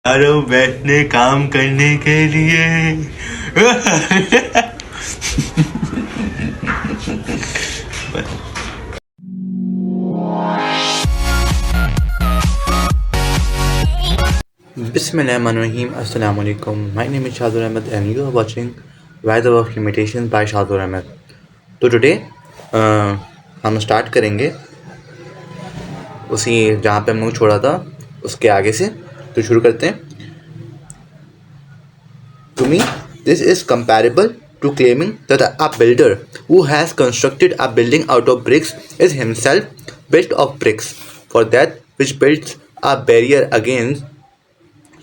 चारों बैठने काम करने के लिए। Bismillahirrahmanirrahim. Assalamu alaikum. My name is Shadur Ahmed and you are watching Weather of Limitations by Shadur Ahmed. तो टुडे हम स्टार्ट करेंगे उसी जहाँ पे हम लोग छोड़ा था उसके आगे से। तो शुरू करते हैं। To me, this is comparable to claiming that a builder who has constructed a building out of bricks is himself built of bricks. For that which builds a barrier against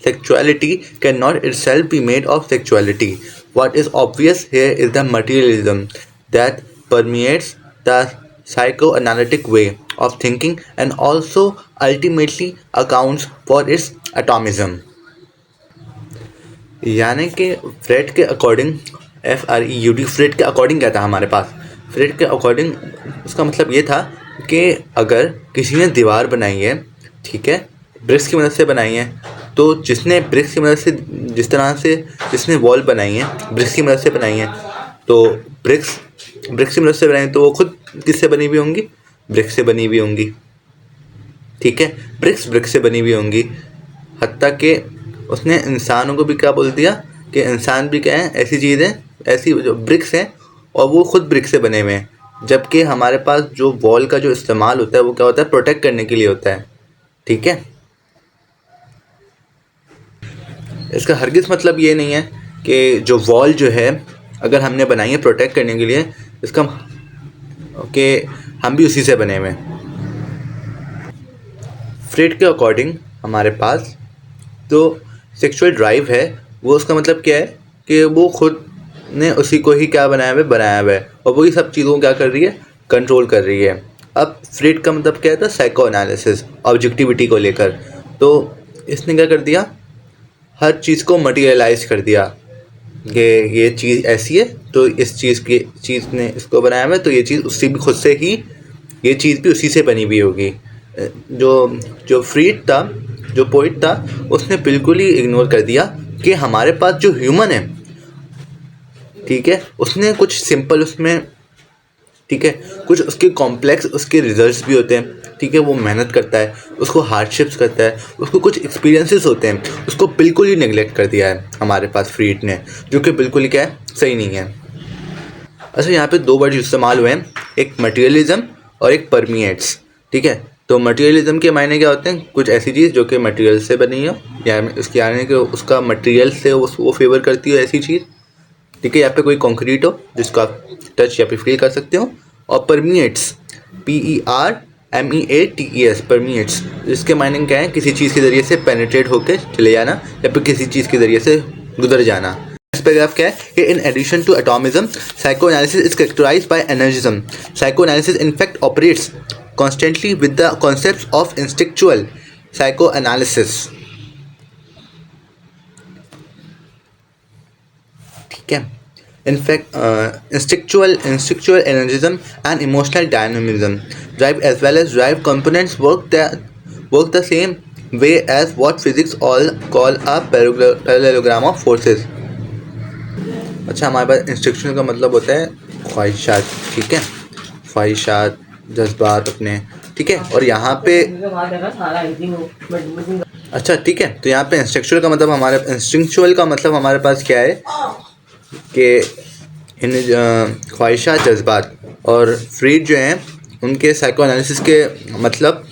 sexuality cannot itself be made of sexuality. What is obvious here is the materialism that permeates the psychoanalytic way of thinking and also ultimately accounts for its atomism. यानी कि Fred के according FREUD Fred के according क्या था हमारे पास। Fred के according उसका मतलब ये था कि अगर किसी ने दीवार बनाई है, ठीक है, ब्रिक्स की मदद से बनाई है, तो जिसने ब्रिक्स की मदद से जिस तरह से जिसने वॉल बनाई है ब्रिक्स की मदद से बनाई है, तो ब्रिक्स की मदद से बनाई तो वो खुद किससे बनी हुई होंगी? ब्रिक्स से बनी हुई होंगी, ठीक है। ब्रिक्स से बनी हुई होंगी। हत्ता कि उसने इंसानों को भी क्या बोल दिया कि इंसान भी क्या है, ऐसी चीज़ है, ऐसी जो ब्रिक्स हैं और वो खुद ब्रिक्स से बने हुए हैं। जबकि हमारे पास जो वॉल का जो इस्तेमाल होता है वो क्या होता है? प्रोटेक्ट करने के लिए होता है, ठीक है। इसका हरगिज़ मतलब ये नहीं है कि जो वॉल जो है अगर हमने बनाई है प्रोटेक्ट करने के लिए, इसका कि हम भी उसी से बने हुए हैं। फ्रेड के अकॉर्डिंग हमारे पास तो सेक्सुअल ड्राइव है, वो उसका मतलब क्या है कि वो खुद ने उसी को ही क्या बनाया हुआ है और वही सब चीज़ों को क्या कर रही है? कंट्रोल कर रही है। अब फ्रेड का मतलब क्या था? साइको एनालिसिस, ऑब्जेक्टिविटी को लेकर। तो इसने क्या कर दिया? हर चीज़ को मटीरियलाइज कर दिया कि ये चीज़ ऐसी है तो इस चीज़ ने इसको बनाया हुआ है, तो ये चीज़ उससे भी खुद से ही ये चीज़ भी उसी से बनी हुई होगी। जो फ्रीड था, जो पोइट था, उसने बिल्कुल ही इग्नोर कर दिया कि हमारे पास जो ह्यूमन है, ठीक है, उसने कुछ सिंपल उसमें, ठीक है, कुछ उसके कॉम्प्लेक्स उसके रिजल्ट्स भी होते हैं, ठीक है। वो मेहनत करता है, उसको हार्डशिप्स करता है, उसको कुछ एक्सपीरियंसेस होते हैं, उसको बिल्कुल ही नेगलेक्ट कर दिया है हमारे पास फ्रीड ने, जो कि बिल्कुल ही क्या है? सही नहीं है। अच्छा, यहाँ पे दो वर्ड इस्तेमाल हुए हैं, एक मटेरियलिज्म और एक परमिएट्स, ठीक है। तो मटेरियलिज्म के मायने क्या होते हैं? कुछ ऐसी चीज़ जो कि मटेरियल से बनी हो, या उसके यानी कि उसका मटेरियल से वो फेवर करती हो, ऐसी चीज़, ठीक है। यहाँ पे कोई कॉन्क्रीट हो जिसको आप टच या फिर फील कर सकते हो। और परमिएट्स, PERMEATES, परमिएट्स, जिसके मायने क्या है? किसी चीज़ के ज़रिए से पेनिट्रेट होकर चले जाना या फिर किसी चीज़ के ज़रिए से गुजर जाना। इस पैराग्राफ क्या है कि in addition to atomism psychoanalysis is characterised by energism. Psychoanalysis in fact operates constantly with the concepts of instinctual psychoanalysis, ठीक है। In fact, instinctual energism and emotional dynamism drive as well as drive components work the same way as what physics all call a parallelogram of forces. अच्छा, हमारे पास instructional का मतलब होता है ख्वाहिशात, ठीक है, ख्वाहिशात, जज्बात अपने, ठीक है। और यहाँ पे अच्छा, ठीक है, तो यहाँ पे इंस्ट्रक्चुअल का मतलब हमारे पास क्या है कि इन ख्वाहिशात, जज्बात, और फ्रीड जो हैं उनके साइको एनालिसिस के मतलब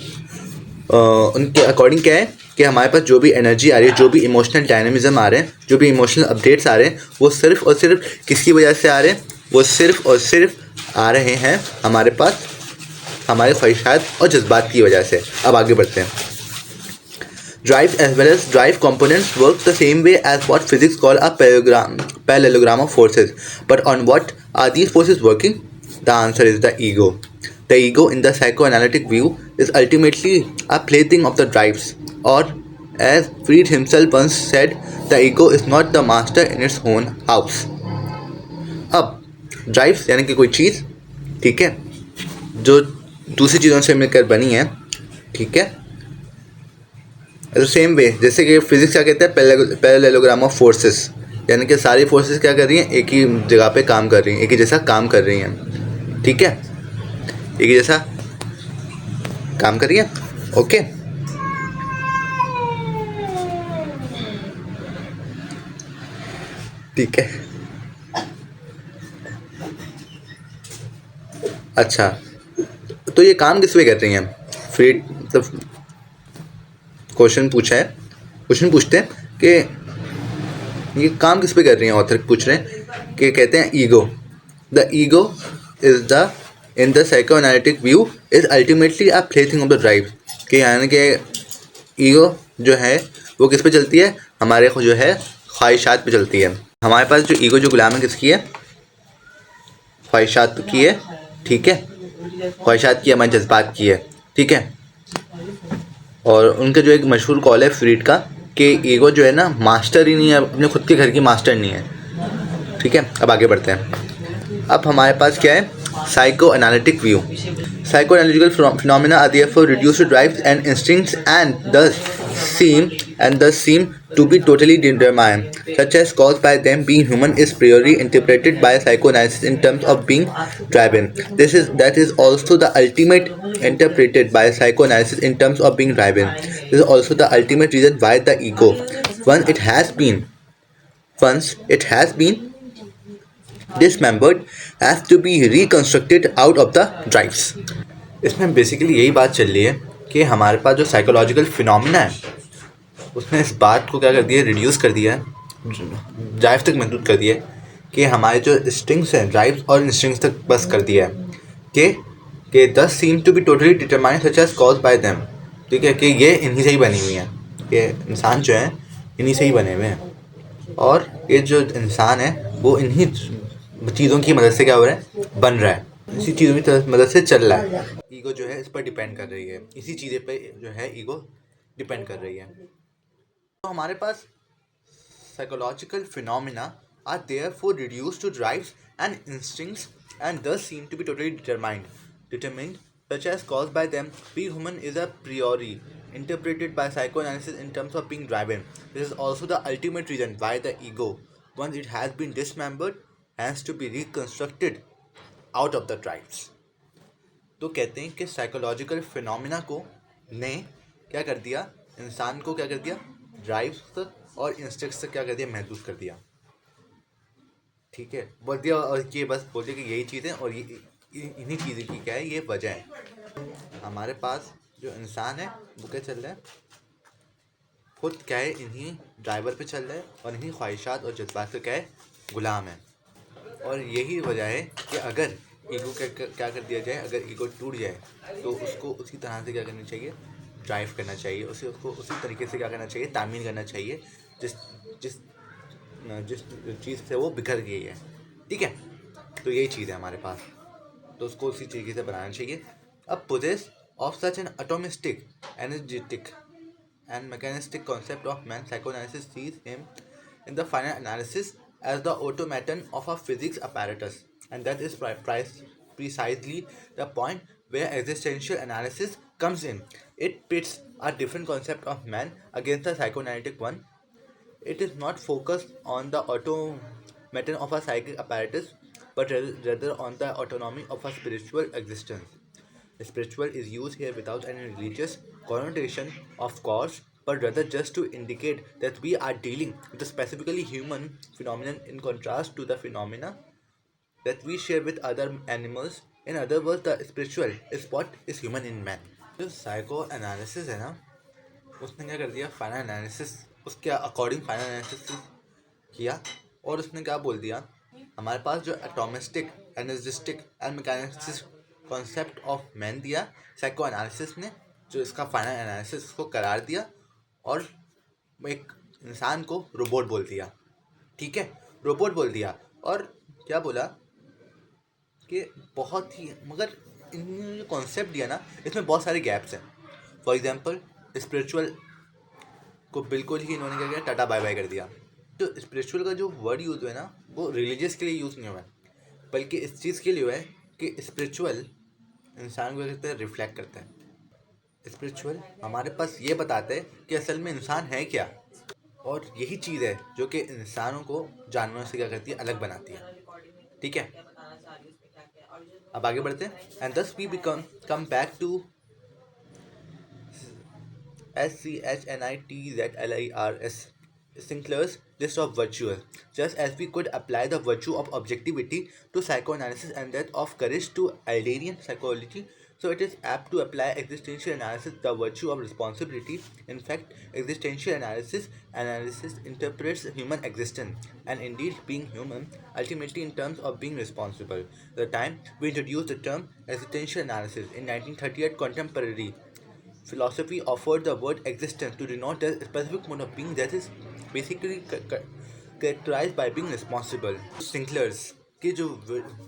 उनके अकॉर्डिंग क्या है कि हमारे पास जो भी एनर्जी आ रही है, जो भी इमोशनल डायनामिज्म आ रहे हैं, जो भी इमोशनल अपडेट्स आ रहे हैं, वो सिर्फ और सिर्फ किसकी वजह से आ रहे हैं? वो सिर्फ और सिर्फ आ रहे हैं हमारे पास हमारे ख्वाहिशात और जज्बात की वजह से। अब आगे बढ़ते हैं। Drive as well as drive components work the same way as what physics call a parallelogram of forces. But on what are these forces working? The answer is the ego. The ego in the psychoanalytic view is ultimately a plaything of the drives, or as Freud himself once said, the ego is not the master in its own house. अब drives यानी कि कोई चीज़, ठीक है, जो दूसरी चीज़ों से मिलकर बनी है, ठीक है, द सेम वे जैसे कि फिजिक्स क्या कहते हैं, पैरेललोग्राम ऑफ फोर्सेस, यानी कि सारी फोर्सेस क्या कर रही हैं, एक ही जगह पे काम कर रही हैं, एक ही जैसा काम कर रही हैं, ठीक है, एक ही जैसा काम कर रही हैं, ओके। ठीक है, अच्छा, तो ये काम किस पे कर रही हैं, फिर तो क्वेश्चन पूछा है, क्वेश्चन पूछते हैं कि ये काम किस पे कर रही हैं, ऑथर पूछ रहे हैं कि कहते हैं ego, the ego is the in the psychoanalytic view is ultimately a plaything of the drive, कि यानी कि ईगो जो है वो किस पे चलती है, हमारे को जो है ख्वाहिशात पे चलती है। हमारे पास जो ईगो जो गुलाम है किसकी है, ख्वाहिशात की है, ठीक है, ख्वाहिशात की, हमारे जज्बात की है, ठीक है। और उनका जो एक मशहूर कॉल है फ्रीड का कि ईगो जो है ना मास्टर ही नहीं है, अपने खुद के घर की मास्टर नहीं है, ठीक है। अब आगे बढ़ते हैं। अब हमारे पास क्या है, psychoanalytic view. Psychoanalytical phenomena are therefore reduced to drives and instincts and thus seem to be totally determined, such as caused by them being human is priori interpreted by psychoanalysis in terms of being driven. That is also the ultimate interpreted by psychoanalysis in terms of being driven. This is also the ultimate reason why the ego, once it has been dismembered, has to be reconstructed out of the drives. इसमें basically यही बात चल रही है कि हमारे पास जो साइकोलॉजिकल फिनोमिना है उसने इस बात को क्या कर दिया, रिड्यूस कर दिया है, ड्राइव तक महदूद कर दिया है कि हमारे जो इंस्टिंक्ट्स हैं, ड्राइव्स और इंस्टिंक्ट्स तक बस कर दिया है कि thus seem to be totally determined such as cause by them, ठीक है, कि ये इन्हीं से ही बनी हुई हैं, कि इंसान जो है इन्हीं से ही बने हुए हैं, और ये जो इंसान है वो इन्हीं चीज़ों की मदद से क्या हो रहा है, बन रहा है, इसी चीज़ों की मदद से चल रहा है। ईगो जो है इस पर डिपेंड कर रही है, इसी चीज़ें पे जो है ईगो डिपेंड कर रही है। तो हमारे पास psychological phenomena are therefore reduced to drives and instincts and thus seem to be totally determined, such as caused by them. Being human is a priori interpreted by psychoanalysis in terms of being driven. This is also the ultimate reason why the ego, once it has been dismembered, has to be reconstructed out of the drives. तो कहते हैं कि psychological phenomena को ने क्या कर दिया, इंसान को क्या कर दिया, ड्राइव्स तक और इंस्टिंक्ट्स तक क्या कर दिया, महसूस कर दिया, ठीक है, बोल दिया, और ये बस बोल दिया कि यही चीज़ें और ये इन्हीं चीज़ों की क्या है, ये वजह है। हमारे पास जो इंसान है वो क्या चल रहा है, खुद क्या है, इन्हीं ड्राइवर पे चल रहा है और इन्हीं ख्वाहिशात और जज्बात का क्या है, गुलाम है। और यही वजह है कि अगर ईगो क्या कर दिया जाए, अगर ईगो टूट जाए तो उसको उसी तरह से क्या करना चाहिए, ड्राइव करना चाहिए, उसको उसी तरीके से क्या करना चाहिए, तामील करना चाहिए जिस जिस जिस चीज़ से वो बिखर गई है, ठीक है। तो यही चीज़ है हमारे पास, तो उसको उसी तरीके से बनाना चाहिए। अब possess of such an atomistic, energetic and mechanistic concept of man, psychoanalysis sees him in the final analysis as the automaton of a physics apparatus, and that is precisely the point where existential analysis comes in. It pits a different concept of man against the psychoanalytic one. It is not focused on the automaton of a psychic apparatus, but rather on the autonomy of a spiritual existence. Spiritual is used here without any religious connotation, of course, but rather just to indicate that we are dealing with a specifically human phenomenon in contrast to the phenomena that we share with other animals. In other words, the spiritual is what is human in man. जो psychoanalysis है ना, उसने क्या कर दिया, final analysis, उसके according final analysis किया, और उसने क्या बोल दिया, हमारे पास जो atomistic, energistic and mechanistic concept of man दिया साइको एनालिसिस ने, जो इसका फाइनल एनालिसिस को करार दिया, और एक इंसान को रोबोट बोल दिया, ठीक है, रोबोट बोल दिया। और क्या बोला कि बहुत ही, मगर इन्होंने जो कॉन्सेप्ट दिया ना, इसमें बहुत सारे गैप्स हैं। फॉर एग्जांपल स्पिरिचुअल को बिल्कुल ही इन्होंने क्या किया, टाटा बाय बाय कर दिया। तो स्पिरिचुअल का जो वर्ड यूज़ हुआ है ना, वो रिलीजियस के लिए यूज़ नहीं हुआ है, बल्कि इस चीज़ के लिए हुआ है कि स्पिरिचुअल इंसान को क्या करता है, रिफ्लेक्ट करता है, स्पिरिचुअल हमारे पास ये बताते हैं कि असल में इंसान है क्या, और यही चीज़ है जो कि इंसानों को जानवरों से क्या करती है, अलग बनाती है। ठीक है, अब आगे बढ़ते हैं। And thus we become come back to SCHNITZLIRS Sinclair's list of virtues. Just as we could apply the virtue of objectivity to psychoanalysis and that of courage to Adlerian psychology, so it is apt to apply existential analysis the virtue of responsibility. In fact, existential analysis interprets human existence, and indeed being human, ultimately in terms of being responsible. The time we introduced the term existential analysis in 1938, contemporary philosophy offered the word existence to denote a specific mode of being that is basically characterized by being responsible. सिंक्लर्स के जो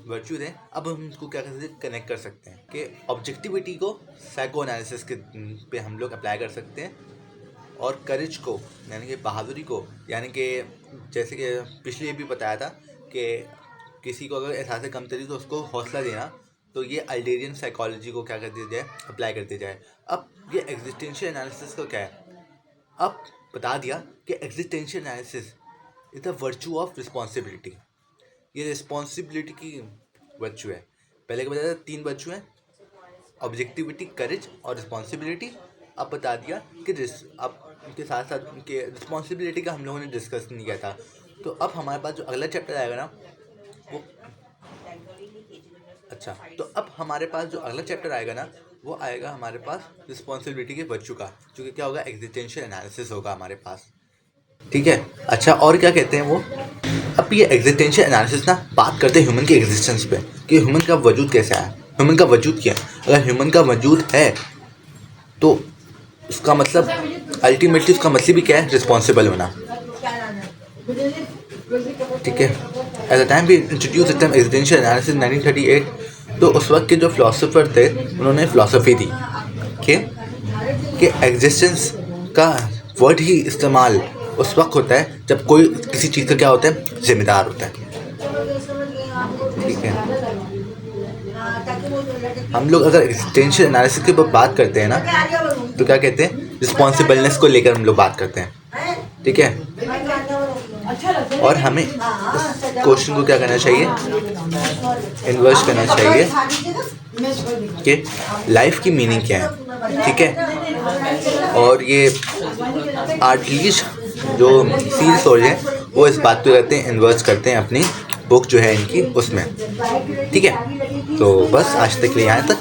virtues हैं, अब हम इसको क्या कर सकते हैं, कनेक्ट कर सकते हैं कि ऑब्जेक्टिविटी को साइको एनालिसिस के पे हम लोग अप्लाई कर सकते हैं, और करेज को यानी कि बहादुरी को, यानी कि जैसे कि पिछले भी बताया था कि किसी को अगर एहसास कमतरी तो उसको हौसला देना, तो ये अल्डेरियन साइकोलॉजी को क्या कर दिया जाए, अप्लाई कर दिया जाए। अब ये एग्जिस्टेंशियल एनालिसिस का क्या है, अब बता दिया कि existential analysis is the virtue of responsibility. ये रिस्पॉन्सिबिलिटी की वर्चू है। पहले क्या बताया था, 3 वर्चू हैं, ऑब्जेक्टिविटी, करेज और रिस्पॉन्सिबिलिटी। अब बता दिया कि अब उनके साथ साथ उनके रिस्पॉन्सिबिलिटी का हम लोगों ने डिस्कस नहीं किया था। तो अब हमारे पास जो अगला चैप्टर आएगा ना वो तो अब हमारे पास जो अगला चैप्टर आएगा ना वो आएगा हमारे पास रिस्पॉन्सिबिलिटी के वर्चू का, जो कि क्या होगा, एग्जिस्टेंशियल एनालिसिस होगा हमारे पास। ठीक है, अच्छा और क्या कहते हैं वो, अब ये एग्जिस्टेंशियल एनालिसिस ना बात करते हैं ह्यूमन के एग्जिस्टेंस पे, कि ह्यूमन का वजूद कैसे आया, ह्यूमन का वजूद क्या है। अगर ह्यूमन का वजूद है तो उसका मतलब अल्टीमेटली उसका मतलब भी क्या है, रिस्पॉन्सिबल होना। ठीक है, at the time we introduce the term existential analysis 1938, तो उस वक्त के जो फिलोसोफर थे उन्होंने फिलोसफी दी कि एग्जिस्टेंस का वर्ड ही इस्तेमाल उस वक्त होता है जब कोई किसी चीज़ का क्या होता है, जिम्मेदार होता है। ठीक है, हम लोग अगर एग्जिस्टेंशियल एनालिसिस के ऊपर बात करते हैं ना तो क्या कहते हैं, रिस्पॉन्सिबलनेस को लेकर हम लोग बात करते हैं। ठीक है, और हमें इस क्वेश्चन को क्या करना चाहिए, इन्वर्स करना चाहिए कि लाइफ की मीनिंग क्या है। ठीक है, और ये आर्टलीस्ट जो सील सोल है वो इस बात को करते हैं, इन्वर्स करते हैं अपनी बुक जो है इनकी उसमें। ठीक है, तो बस आज तक के लिए यहाँ तक।